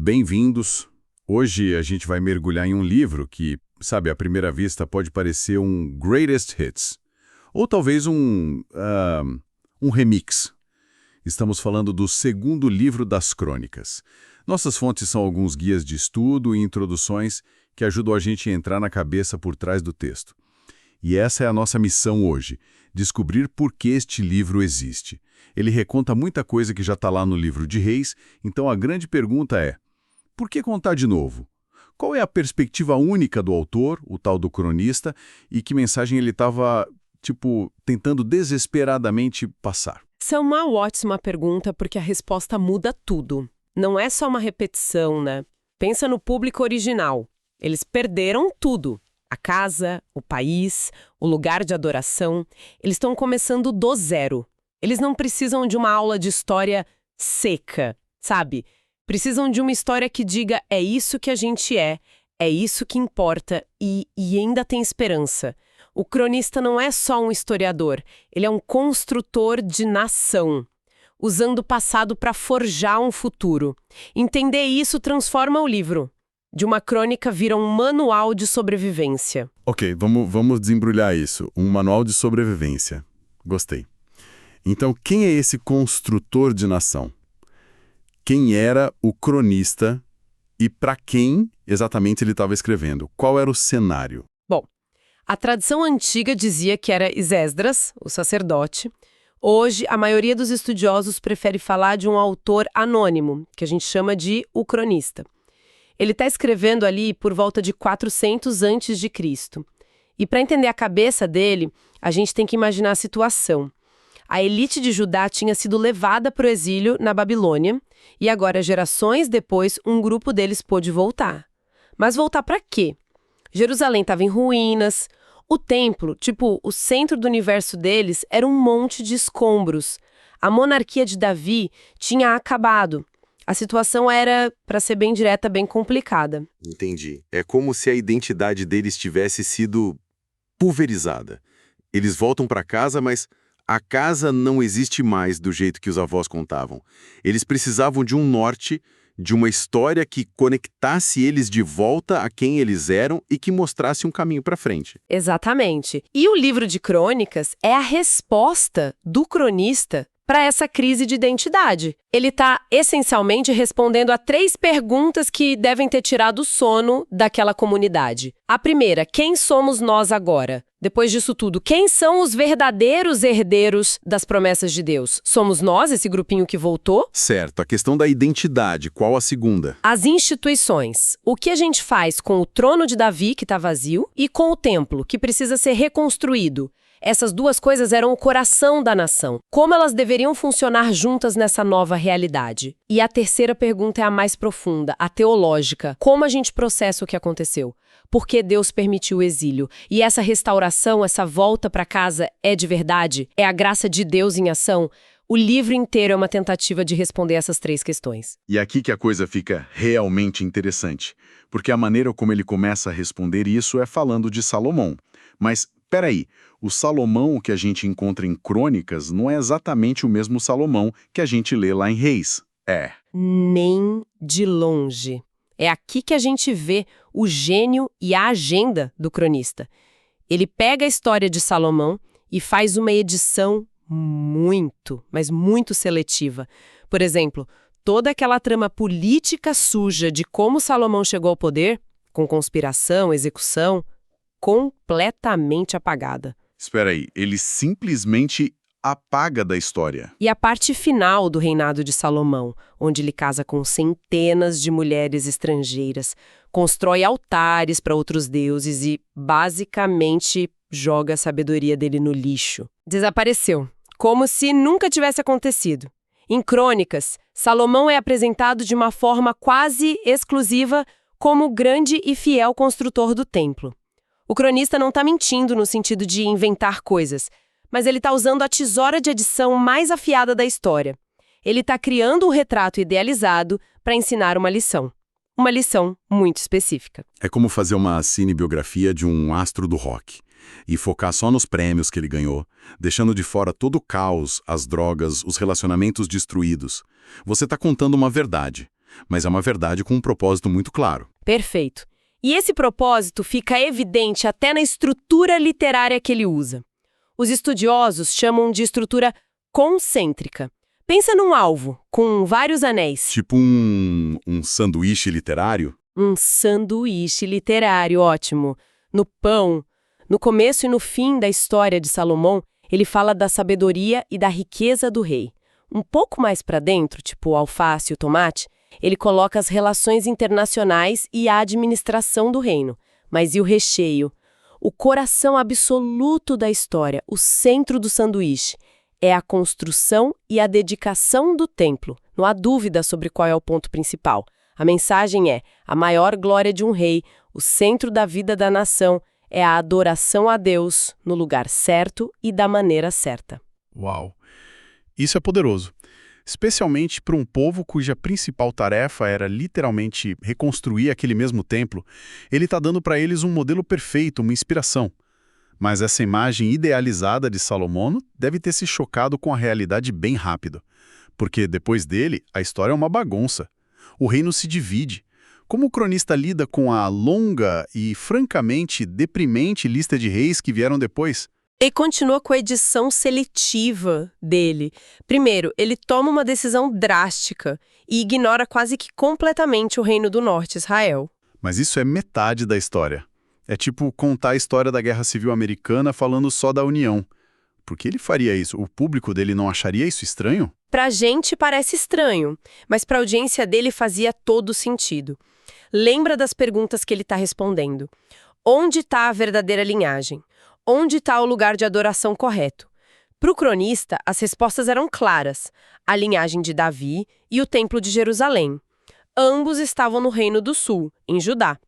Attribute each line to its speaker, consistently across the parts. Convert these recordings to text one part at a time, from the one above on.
Speaker 1: Bem-vindos. Hoje a gente vai mergulhar em um livro que, sabe, à primeira vista pode parecer um greatest hits, ou talvez um remix. Estamos falando do segundo livro das Crônicas. Nossas fontes são alguns guias de estudo e introduções que ajudam a gente a entrar na cabeça por trás do texto. E essa é a nossa missão hoje, descobrir por que este livro existe. Ele reconta muita coisa que já está lá no livro de Reis, então a grande pergunta é: por que contar de novo? Qual é a perspectiva única do autor, o tal do cronista, e que mensagem ele estava, tentando desesperadamente passar?
Speaker 2: Essa é uma ótima pergunta porque a resposta muda tudo. Não é só uma repetição, né? Pensa no público original. Eles perderam tudo. A casa, o país, o lugar de adoração. Eles estão começando do zero. Eles não precisam de uma aula de história seca, sabe? Precisam de uma história que diga: é isso que a gente é isso que importa e ainda tem esperança. O cronista não é só um historiador, ele é um construtor de nação, usando o passado para forjar um futuro. Entender isso transforma o livro. De uma crônica vira um manual de sobrevivência.
Speaker 1: Ok, vamos desembrulhar isso. Um manual de sobrevivência. Gostei. Então, quem é esse construtor de nação? Quem era o cronista e para quem exatamente ele estava escrevendo? Qual era o cenário?
Speaker 2: Bom, a tradição antiga dizia que era Esdras, o sacerdote. Hoje, a maioria dos estudiosos prefere falar de um autor anônimo, que a gente chama de o cronista. Ele está escrevendo ali por volta de 400 a.C. E para entender a cabeça dele, a gente tem que imaginar a situação. A elite de Judá tinha sido levada para o exílio na Babilônia e agora, gerações depois, um grupo deles pôde voltar. Mas voltar para quê? Jerusalém estava em ruínas. O templo, o centro do universo deles, era um monte de escombros. A monarquia de Davi tinha acabado. A situação era, para ser bem direta, bem complicada.
Speaker 3: Entendi. É como se a identidade deles tivesse sido pulverizada. Eles voltam para casa, mas a casa não existe mais do jeito que os avós contavam. Eles precisavam de um norte, de uma história que conectasse eles de volta a quem eles eram e que mostrasse um caminho para frente.
Speaker 2: Exatamente. E o livro de Crônicas é a resposta do cronista para essa crise de identidade. Ele está, essencialmente, respondendo a 3 perguntas que devem ter tirado o sono daquela comunidade. A primeira: quem somos nós agora? Depois disso tudo, quem são os verdadeiros herdeiros das promessas de Deus? Somos nós, esse grupinho que voltou?
Speaker 3: Certo. A questão da identidade, qual a segunda?
Speaker 2: As instituições. O que a gente faz com o trono de Davi, que está vazio, e com o templo, que precisa ser reconstruído? Essas 2 coisas eram o coração da nação. Como elas deveriam funcionar juntas nessa nova realidade? E a terceira pergunta é a mais profunda, a teológica. Como a gente processa o que aconteceu? Por que Deus permitiu o exílio? E essa restauração, essa volta para casa é de verdade? É a graça de Deus em ação? O livro inteiro é uma tentativa de responder essas 3 questões.
Speaker 1: E aqui que a coisa fica realmente interessante, porque a maneira como ele começa a responder isso é falando de Salomão. Mas, peraí, o Salomão que a gente encontra em Crônicas não é exatamente o mesmo Salomão que a gente lê lá em Reis. É.
Speaker 2: Nem de longe. É aqui que a gente vê o gênio e a agenda do cronista. Ele pega a história de Salomão e faz uma edição muito, mas muito seletiva. Por exemplo, toda aquela trama política suja de como Salomão chegou ao poder, com conspiração, execução, completamente apagada.
Speaker 1: Espera aí, ele simplesmente apaga da história.
Speaker 2: E a parte final do reinado de Salomão, onde ele casa com centenas de mulheres estrangeiras, constrói altares para outros deuses e, basicamente, joga a sabedoria dele no lixo. Desapareceu, como se nunca tivesse acontecido. Em Crônicas, Salomão é apresentado de uma forma quase exclusiva como o grande e fiel construtor do templo. O cronista não está mentindo no sentido de inventar coisas, mas ele está usando a tesoura de edição mais afiada da história. Ele está criando um retrato idealizado para ensinar uma lição. Uma lição muito específica.
Speaker 1: É como fazer uma cinebiografia de um astro do rock e focar só nos prêmios que ele ganhou, deixando de fora todo o caos, as drogas, os relacionamentos destruídos. Você está contando uma verdade, mas é uma verdade com um propósito muito claro.
Speaker 2: Perfeito. E esse propósito fica evidente até na estrutura literária que ele usa. Os estudiosos chamam de estrutura concêntrica. Pensa num alvo, com vários anéis.
Speaker 1: Tipo um sanduíche literário?
Speaker 2: Um sanduíche literário, ótimo. No pão. No começo e no fim da história de Salomão, ele fala da sabedoria e da riqueza do rei. Um pouco mais para dentro, tipo o alface e o tomate, ele coloca as relações internacionais e a administração do reino. Mas e o recheio? O coração absoluto da história, o centro do sanduíche, é a construção e a dedicação do templo. Não há dúvida sobre qual é o ponto principal. A mensagem é: a maior glória de um rei, o centro da vida da nação, é a adoração a Deus no lugar certo e da maneira certa.
Speaker 4: Uau! Isso é poderoso, especialmente para um povo cuja principal tarefa era literalmente reconstruir aquele mesmo templo. Ele está dando para eles um modelo perfeito, uma inspiração. Mas essa imagem idealizada de Salomão deve ter se chocado com a realidade bem rápido, porque depois dele, a história é uma bagunça. O reino se divide. Como o cronista lida com a longa e, francamente, deprimente lista de reis que vieram depois?
Speaker 2: E continua com a edição seletiva dele. Primeiro, ele toma uma decisão drástica e ignora quase que completamente o Reino do Norte, Israel.
Speaker 4: Mas isso é metade da história. É tipo contar a história da Guerra Civil Americana falando só da União. Por que ele faria isso? O público dele não acharia isso estranho?
Speaker 2: Pra gente parece estranho, mas pra audiência dele fazia todo sentido. Lembra das perguntas que ele está respondendo. Onde está a verdadeira linhagem? Onde está o lugar de adoração correto? Para o cronista, as respostas eram claras. A linhagem de Davi e o Templo de Jerusalém. Ambos estavam no Reino do Sul, em Judá.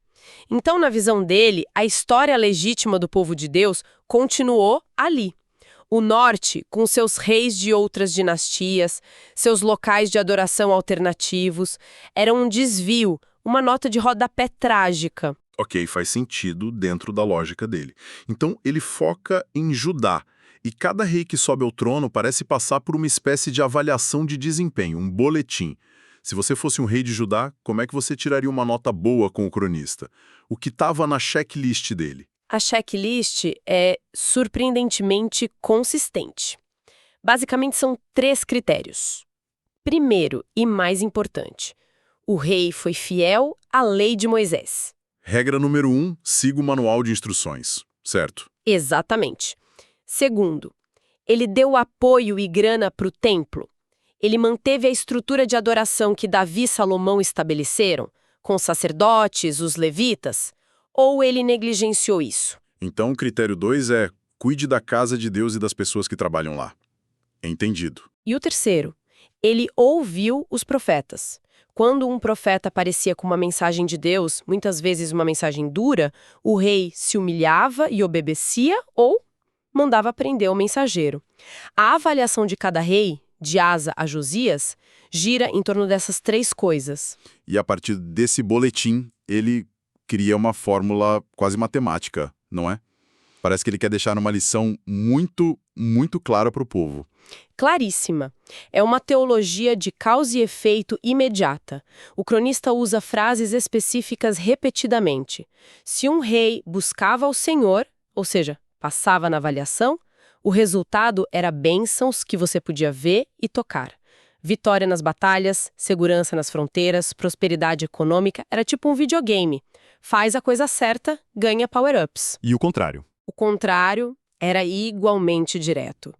Speaker 2: Então, na visão dele, a história legítima do povo de Deus continuou ali. O norte, com seus reis de outras dinastias, seus locais de adoração alternativos, era um desvio, uma nota de rodapé trágica.
Speaker 3: Ok, faz sentido dentro da lógica dele. Então, ele foca em Judá. E cada rei que sobe ao trono parece passar por uma espécie de avaliação de desempenho, um boletim. Se você fosse um rei de Judá, como é que você tiraria uma nota boa com o cronista? O que estava na checklist dele?
Speaker 2: A checklist é surpreendentemente consistente. Basicamente, são 3 critérios. Primeiro, e mais importante, o rei foi fiel à lei de Moisés.
Speaker 3: Regra número 1, siga o manual de instruções, certo?
Speaker 2: Exatamente. Segundo, ele deu apoio e grana para o templo. Ele manteve a estrutura de adoração que Davi e Salomão estabeleceram, com os sacerdotes, os levitas, ou ele negligenciou isso?
Speaker 3: Então, o critério 2 é cuide da casa de Deus e das pessoas que trabalham lá. Entendido.
Speaker 2: E o terceiro, ele ouviu os profetas. Quando um profeta aparecia com uma mensagem de Deus, muitas vezes uma mensagem dura, o rei se humilhava e obedecia ou mandava prender o mensageiro. A avaliação de cada rei, de Asa a Josias, gira em torno dessas 3 coisas.
Speaker 3: E a partir desse boletim, ele cria uma fórmula quase matemática, não é? Parece que ele quer deixar uma lição muito, muito clara para o povo.
Speaker 2: Claríssima. É uma teologia de causa e efeito imediata. O cronista usa frases específicas repetidamente. Se um rei buscava o Senhor, ou seja, passava na avaliação, o resultado era bênçãos que você podia ver e tocar. Vitória nas batalhas, segurança nas fronteiras, prosperidade econômica, era tipo um videogame. Faz a coisa certa, ganha power-ups.
Speaker 3: E o contrário?
Speaker 2: O contrário era igualmente direto.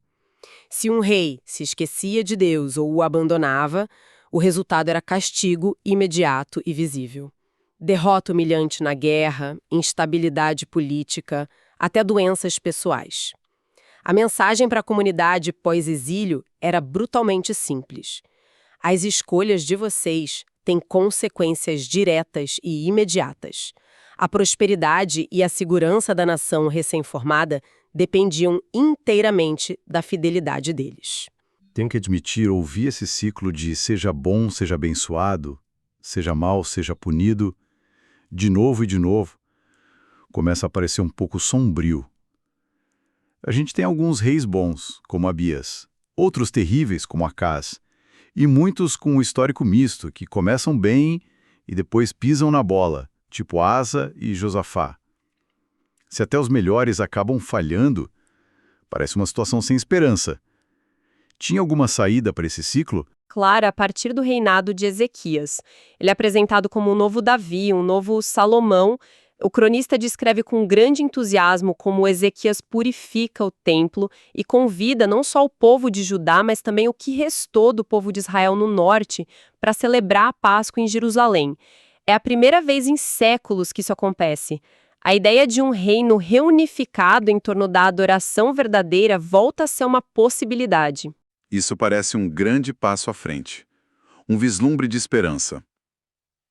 Speaker 2: Se um rei se esquecia de Deus ou o abandonava, o resultado era castigo imediato e visível. Derrota humilhante na guerra, instabilidade política, até doenças pessoais. A mensagem para a comunidade pós-exílio era brutalmente simples. As escolhas de vocês têm consequências diretas e imediatas. A prosperidade e a segurança da nação recém-formada dependiam inteiramente da fidelidade deles.
Speaker 1: Tenho que admitir, ouvir esse ciclo de seja bom, seja abençoado, seja mal, seja punido, de novo e de novo, começa a parecer um pouco sombrio. A gente tem alguns reis bons, como Abias, outros terríveis, como Acaz, E muitos com um histórico misto, que começam bem e depois pisam na bola, tipo Asa e Josafá. Se até os melhores acabam falhando, parece uma situação sem esperança. Tinha alguma saída para esse ciclo?
Speaker 2: Claro, a partir do reinado de Ezequias. Ele é apresentado como um novo Davi, um novo Salomão. O cronista descreve com grande entusiasmo como Ezequias purifica o templo e convida não só o povo de Judá, mas também o que restou do povo de Israel no norte para celebrar a Páscoa em Jerusalém. É a primeira vez em séculos que isso acontece. A ideia de um reino reunificado em torno da adoração verdadeira volta a ser uma possibilidade.
Speaker 5: Isso parece um grande passo à frente. Um vislumbre de esperança.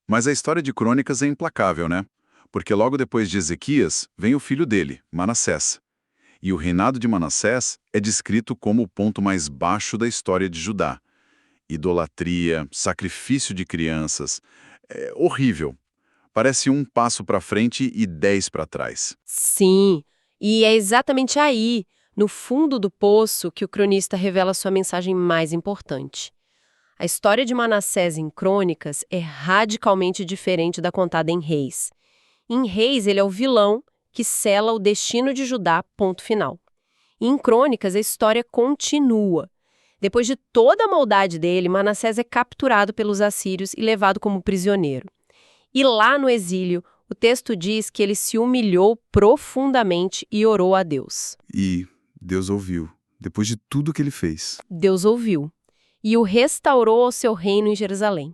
Speaker 5: Mas a história de Crônicas é implacável, né? Porque logo depois de Ezequias, vem o filho dele, Manassés. E o reinado de Manassés é descrito como o ponto mais baixo da história de Judá. Idolatria, sacrifício de crianças. É horrível. Parece um passo para frente e 10 para trás.
Speaker 2: Sim, e é exatamente aí, no fundo do poço, que o cronista revela sua mensagem mais importante. A história de Manassés em Crônicas é radicalmente diferente da contada em Reis. Em Reis, ele é o vilão que sela o destino de Judá, ponto final. E em Crônicas, a história continua. Depois de toda a maldade dele, Manassés é capturado pelos assírios e levado como prisioneiro. E lá no exílio, o texto diz que ele se humilhou profundamente e orou a Deus.
Speaker 5: E Deus ouviu, depois de tudo que ele fez.
Speaker 2: Deus ouviu e o restaurou ao seu reino em Jerusalém.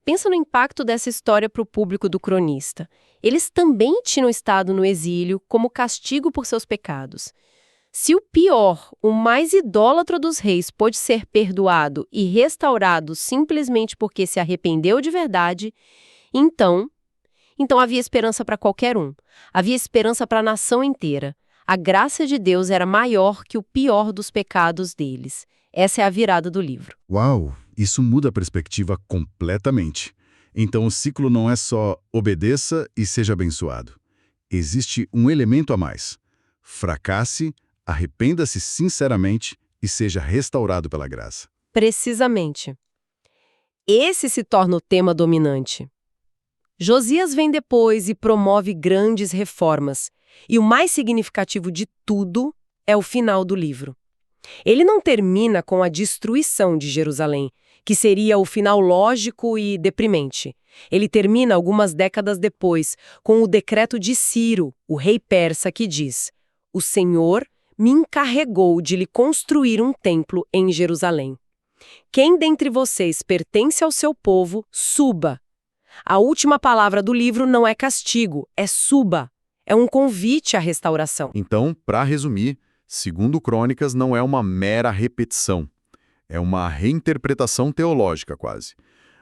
Speaker 2: Pensa no impacto dessa história para o público do cronista. Eles também tinham estado no exílio como castigo por seus pecados. Se o pior, o mais idólatra dos reis, pôde ser perdoado e restaurado simplesmente porque se arrependeu de verdade, então havia esperança para qualquer um. Havia esperança para a nação inteira. A graça de Deus era maior que o pior dos pecados deles. Essa é a virada do livro.
Speaker 1: Uau, isso muda a perspectiva completamente. Então o ciclo não é só obedeça e seja abençoado. Existe um elemento a mais. Fracasse, arrependa-se sinceramente e seja restaurado pela graça.
Speaker 2: Precisamente. Esse se torna o tema dominante. Josias vem depois e promove grandes reformas. E o mais significativo de tudo é o final do livro. Ele não termina com a destruição de Jerusalém, que seria o final lógico e deprimente. Ele termina algumas décadas depois, com o decreto de Ciro, o rei persa, que diz: "O Senhor me encarregou de lhe construir um templo em Jerusalém. Quem dentre vocês pertence ao seu povo, suba." A última palavra do livro não é castigo, é suba. É um convite à restauração.
Speaker 1: Então, para resumir, segundo Crônicas não é uma mera repetição. É uma reinterpretação teológica, quase.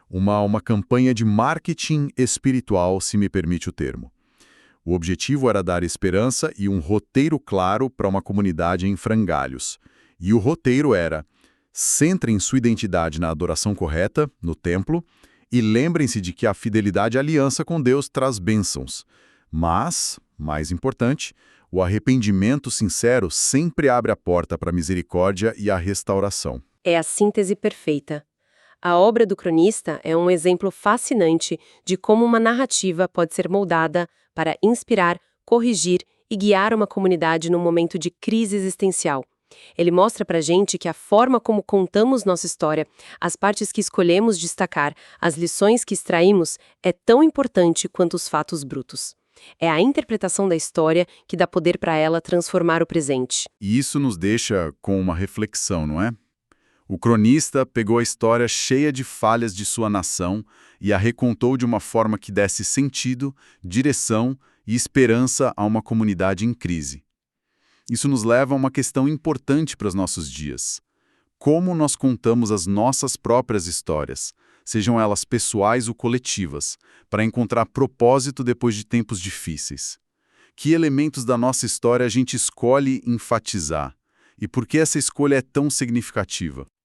Speaker 1: Uma campanha de marketing espiritual, se me permite o termo. O objetivo era dar esperança e um roteiro claro para uma comunidade em frangalhos. E o roteiro era: centrem sua identidade na adoração correta, no templo, e lembrem-se de que a fidelidade à aliança com Deus traz bênçãos. Mas, mais importante, o arrependimento sincero sempre abre a porta para a misericórdia e a restauração.
Speaker 2: É a síntese perfeita. A obra do cronista é um exemplo fascinante de como uma narrativa pode ser moldada para inspirar, corrigir e guiar uma comunidade num momento de crise existencial. Ele mostra pra gente que a forma como contamos nossa história, as partes que escolhemos destacar, as lições que extraímos, é tão importante quanto os fatos brutos. É a interpretação da história que dá poder para ela transformar o presente.
Speaker 5: E isso nos deixa com uma reflexão, não é? O cronista pegou a história cheia de falhas de sua nação e a recontou de uma forma que desse sentido, direção e esperança a uma comunidade em crise. Isso nos leva a uma questão importante para os nossos dias. Como nós contamos as nossas próprias histórias, sejam elas pessoais ou coletivas, para encontrar propósito depois de tempos difíceis? Que elementos da nossa história a gente escolhe enfatizar? E por que essa escolha é tão significativa?